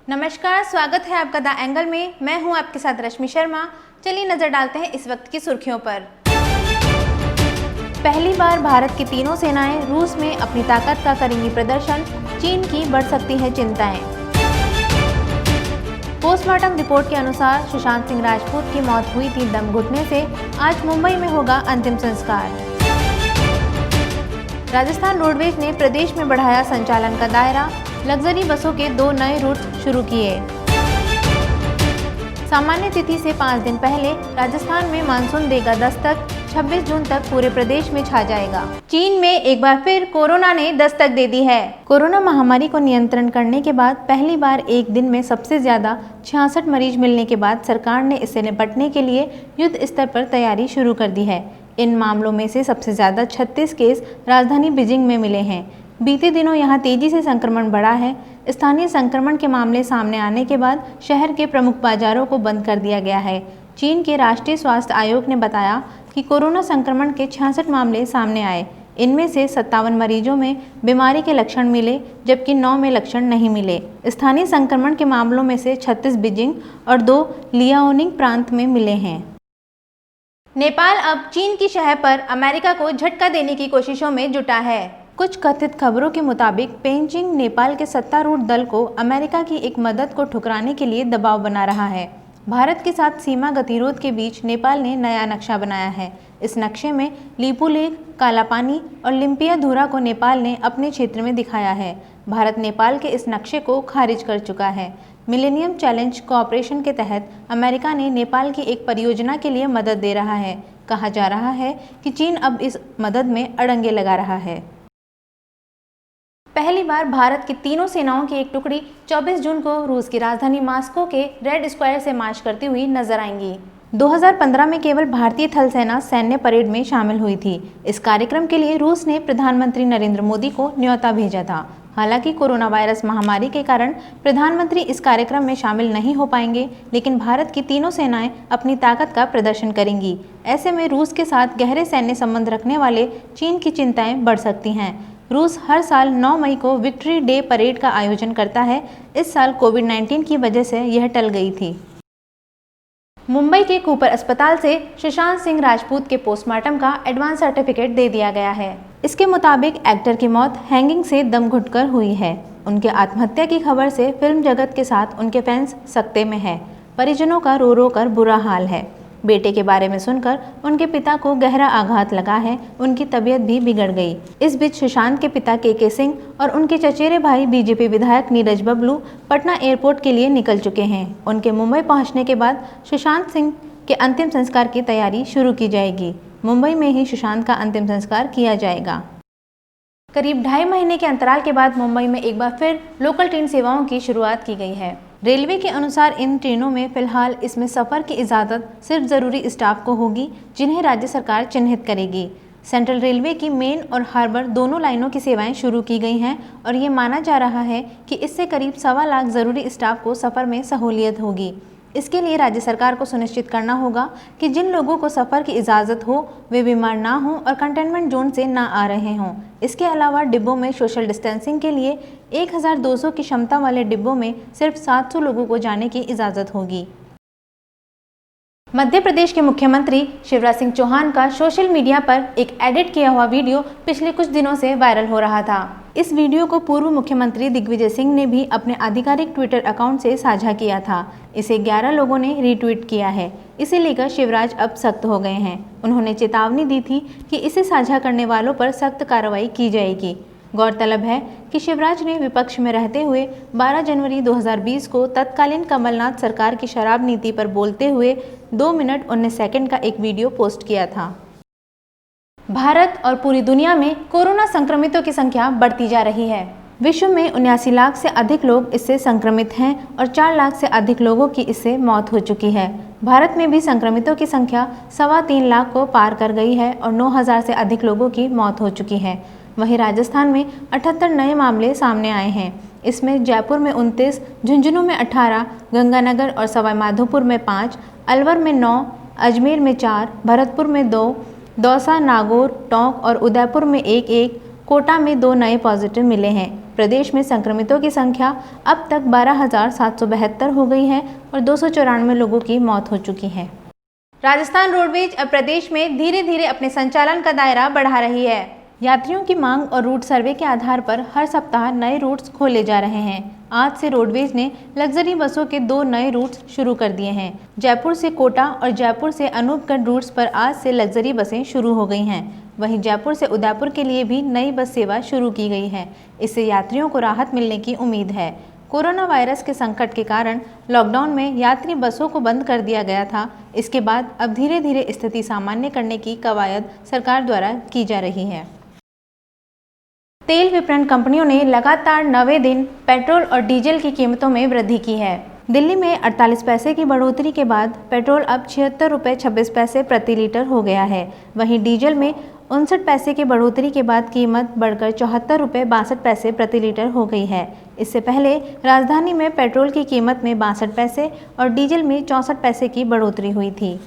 नमस्कार, स्वागत है आपका द एंगल में। मैं हूं आपके साथ रश्मि शर्मा। चलिए नजर डालते हैं इस वक्त की सुर्खियों पर। पहली बार भारत की तीनों सेनाएं रूस में अपनी ताकत का करेंगी प्रदर्शन, चीन की बढ़ सकती है चिंताएं। पोस्टमार्टम रिपोर्ट के अनुसार सुशांत सिंह राजपूत की मौत हुई थी दम घुटने से। आज मुंबई में होगा अंतिम संस्कार। राजस्थान रोडवेज ने प्रदेश में बढ़ाया संचालन का दायरा, लग्जरी बसों के 2 नए रूट शुरू किए। सामान्य तिथि से 5 दिन पहले राजस्थान में मानसून देगा दस्तक, 26 जून तक पूरे प्रदेश में छा जाएगा। चीन में एक बार फिर कोरोना ने दस्तक दे दी है। कोरोना महामारी को नियंत्रण करने के बाद पहली बार एक दिन में सबसे ज्यादा 66 मरीज मिलने के बाद सरकार ने इससे निपटने के लिए युद्ध स्तर पर तैयारी शुरू कर दी है। इन मामलों में से सबसे ज्यादा 36 केस राजधानी बीजिंग में मिले हैं। बीते दिनों यहां तेजी से संक्रमण बढ़ा है। स्थानीय संक्रमण के मामले सामने आने के बाद शहर के प्रमुख बाजारों को बंद कर दिया गया है। चीन के राष्ट्रीय स्वास्थ्य आयोग ने बताया कि कोरोना संक्रमण के 66 मामले सामने आए। इनमें से 57 मरीजों में बीमारी के लक्षण मिले, जबकि 9 में लक्षण नहीं मिले। स्थानीय संक्रमण के मामलों में से 36 बीजिंग और 2 लियाओनिंग प्रांत में मिले हैं। नेपाल अब चीन की शह पर अमेरिका को झटका देने की कोशिशों में जुटा है। कुछ कथित खबरों के मुताबिक पेइचिंग नेपाल के सत्तारूढ़ दल को अमेरिका की एक मदद को ठुकराने के लिए दबाव बना रहा है। भारत के साथ सीमा गतिरोध के बीच नेपाल ने नया नक्शा बनाया है। इस नक्शे में लीपू लेक, काला पानी और लिम्पिया धुरा को नेपाल ने अपने क्षेत्र में दिखाया है। भारत नेपाल के इस नक्शे को खारिज कर चुका है। मिलेनियम चैलेंज कोऑपरेशन के तहत अमेरिका ने नेपाल की एक परियोजना के लिए मदद दे रहा है। कहा जा रहा है कि चीन अब इस मदद में अड़ंगे लगा रहा है। पहली बार भारत की तीनों सेनाओं की एक टुकड़ी 24 जून को रूस की राजधानी मॉस्को के रेड स्क्वायर से मार्च करती हुई नजर आएंगी। 2015 में केवल भारतीय थल सेना सैन्य परेड में शामिल हुई थी। इस कार्यक्रम के लिए रूस ने प्रधानमंत्री नरेंद्र मोदी को न्योता भेजा था। हालांकि कोरोना वायरस महामारी के कारण प्रधानमंत्री इस कार्यक्रम में शामिल नहीं हो पाएंगे, लेकिन भारत की तीनों सेनाएं अपनी ताकत का प्रदर्शन करेंगी। ऐसे में रूस के साथ गहरे सैन्य संबंध रखने वाले चीन की चिंताएं बढ़ सकती हैं। रूस हर साल 9 मई को विक्ट्री डे परेड का आयोजन करता है। इस साल कोविड-19 की वजह से यह टल गई थी। मुंबई के कूपर अस्पताल से सुशांत सिंह राजपूत के पोस्टमार्टम का एडवांस सर्टिफिकेट दे दिया गया है। इसके मुताबिक एक्टर की मौत हैंगिंग से दम घुटकर हुई है। उनके आत्महत्या की खबर से फिल्म जगत के साथ उनके फैंस सकते में है। परिजनों का रो रो कर बुरा हाल है। बेटे के बारे में सुनकर उनके पिता को गहरा आघात लगा है। उनकी तबीयत भी बिगड़ गई। इस बीच सुशांत के पिता के सिंह और उनके चचेरे भाई बीजेपी विधायक नीरज बबलू पटना एयरपोर्ट के लिए निकल चुके हैं। उनके मुंबई पहुंचने के बाद सुशांत सिंह के अंतिम संस्कार की तैयारी शुरू की जाएगी। मुंबई में ही सुशांत का अंतिम संस्कार किया जाएगा। करीब 2.5 महीने के अंतराल के बाद मुंबई में एक बार फिर लोकल ट्रेन सेवाओं की शुरुआत की गई है। रेलवे के अनुसार इन ट्रेनों में फिलहाल इसमें सफ़र की इजाज़त सिर्फ ज़रूरी स्टाफ को होगी, जिन्हें राज्य सरकार चिन्हित करेगी। सेंट्रल रेलवे की मेन और हार्बर दोनों लाइनों की सेवाएं शुरू की गई हैं और ये माना जा रहा है कि इससे करीब 1.25 लाख ज़रूरी स्टाफ को सफ़र में सहूलियत होगी। इसके लिए राज्य सरकार को सुनिश्चित करना होगा कि जिन लोगों को सफ़र की इजाज़त हो वे बीमार ना हों और कंटेनमेंट जोन से ना आ रहे हों। इसके अलावा डिब्बों में सोशल डिस्टेंसिंग के लिए 1200 की क्षमता वाले डिब्बों में सिर्फ 700 लोगों को जाने की इजाज़त होगी। मध्य प्रदेश के मुख्यमंत्री शिवराज सिंह चौहान का सोशल मीडिया पर एक एडिट किया हुआ वीडियो पिछले कुछ दिनों से वायरल हो रहा था। इस वीडियो को पूर्व मुख्यमंत्री दिग्विजय सिंह ने भी अपने आधिकारिक ट्विटर अकाउंट से साझा किया था। इसे 11 लोगों ने रीट्वीट किया है। इसे लेकर शिवराज अब सख्त हो गए हैं। उन्होंने चेतावनी दी थी कि इसे साझा करने वालों पर सख्त कार्रवाई की जाएगी। गौरतलब है कि शिवराज ने विपक्ष में रहते हुए 12 जनवरी 2020 को तत्कालीन कमलनाथ सरकार की शराब नीति पर बोलते हुए 2 मिनट 19 सेकंड का एक वीडियो पोस्ट किया था। भारत और पूरी दुनिया में कोरोना संक्रमितों की संख्या बढ़ती जा रही है। विश्व में 79 लाख से अधिक लोग इससे संक्रमित हैं और 4 लाख से अधिक लोगों की इससे मौत हो चुकी है। भारत में भी संक्रमितों की संख्या 3.25 लाख को पार कर गई है और 9,000 से अधिक लोगों की मौत हो चुकी है। वहीं राजस्थान में 78 नए मामले सामने आए हैं। इसमें जयपुर में 29, झुंझुनू में 18, गंगानगर और सवाई माधोपुर में 5, अलवर में 9, अजमेर में 4, भरतपुर में 2, दौसा, नागौर, टोंक और उदयपुर में 1-1, कोटा में 2 नए पॉजिटिव मिले हैं। प्रदेश में संक्रमितों की संख्या अब तक 12,772 हो गई है और 294 लोगों की मौत हो चुकी है। राजस्थान रोडवेज अब प्रदेश में धीरे धीरे अपने संचालन का दायरा बढ़ा रही है। यात्रियों की मांग और रूट सर्वे के आधार पर हर सप्ताह नए रूट्स खोले जा रहे हैं। आज से रोडवेज ने लग्जरी बसों के 2 नए रूट्स शुरू कर दिए हैं। जयपुर से कोटा और जयपुर से अनूपगढ़ रूट्स पर आज से लग्जरी बसें शुरू हो गई हैं। वहीं जयपुर से उदयपुर के लिए भी नई बस सेवा शुरू की गई है। इससे यात्रियों को राहत मिलने की उम्मीद है। कोरोना वायरस के संकट के कारण लॉकडाउन में यात्री बसों को बंद कर दिया गया था। इसके बाद अब धीरे धीरे स्थिति सामान्य करने की कवायद सरकार द्वारा की जा रही है। तेल विपणन कंपनियों ने लगातार 9वें दिन पेट्रोल और डीजल की कीमतों में वृद्धि की है। दिल्ली में 48 पैसे की बढ़ोतरी के बाद पेट्रोल अब 76 रुपये 26 पैसे प्रति लीटर हो गया है। वहीं डीजल में 59 पैसे की बढ़ोतरी के बाद कीमत बढ़कर 74 रुपये 62 पैसे प्रति लीटर हो गई है। इससे पहले राजधानी में पेट्रोल की कीमत में 62 पैसे और डीजल में 64 पैसे की बढ़ोतरी हुई थी।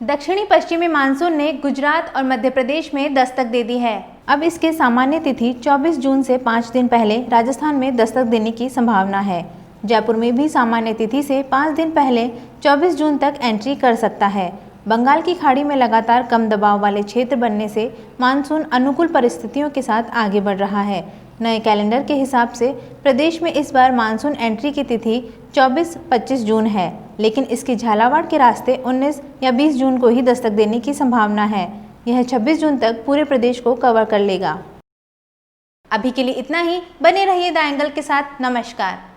दक्षिणी पश्चिमी मानसून ने गुजरात और मध्य प्रदेश में दस्तक दे दी है। अब इसके सामान्य तिथि 24 जून से 5 दिन पहले राजस्थान में दस्तक देने की संभावना है। जयपुर में भी सामान्य तिथि से 5 दिन पहले 24 जून तक एंट्री कर सकता है। बंगाल की खाड़ी में लगातार कम दबाव वाले क्षेत्र बनने से मानसून अनुकूल परिस्थितियों के साथ आगे बढ़ रहा है। नए कैलेंडर के हिसाब से प्रदेश में इस बार मानसून एंट्री की तिथि 24-25 जून है, लेकिन इसके झालावाड़ के रास्ते 19 या 20 जून को ही दस्तक देने की संभावना है। यह 26 जून तक पूरे प्रदेश को कवर कर लेगा। अभी के लिए इतना ही। बने रहिए द एंगल के साथ। नमस्कार।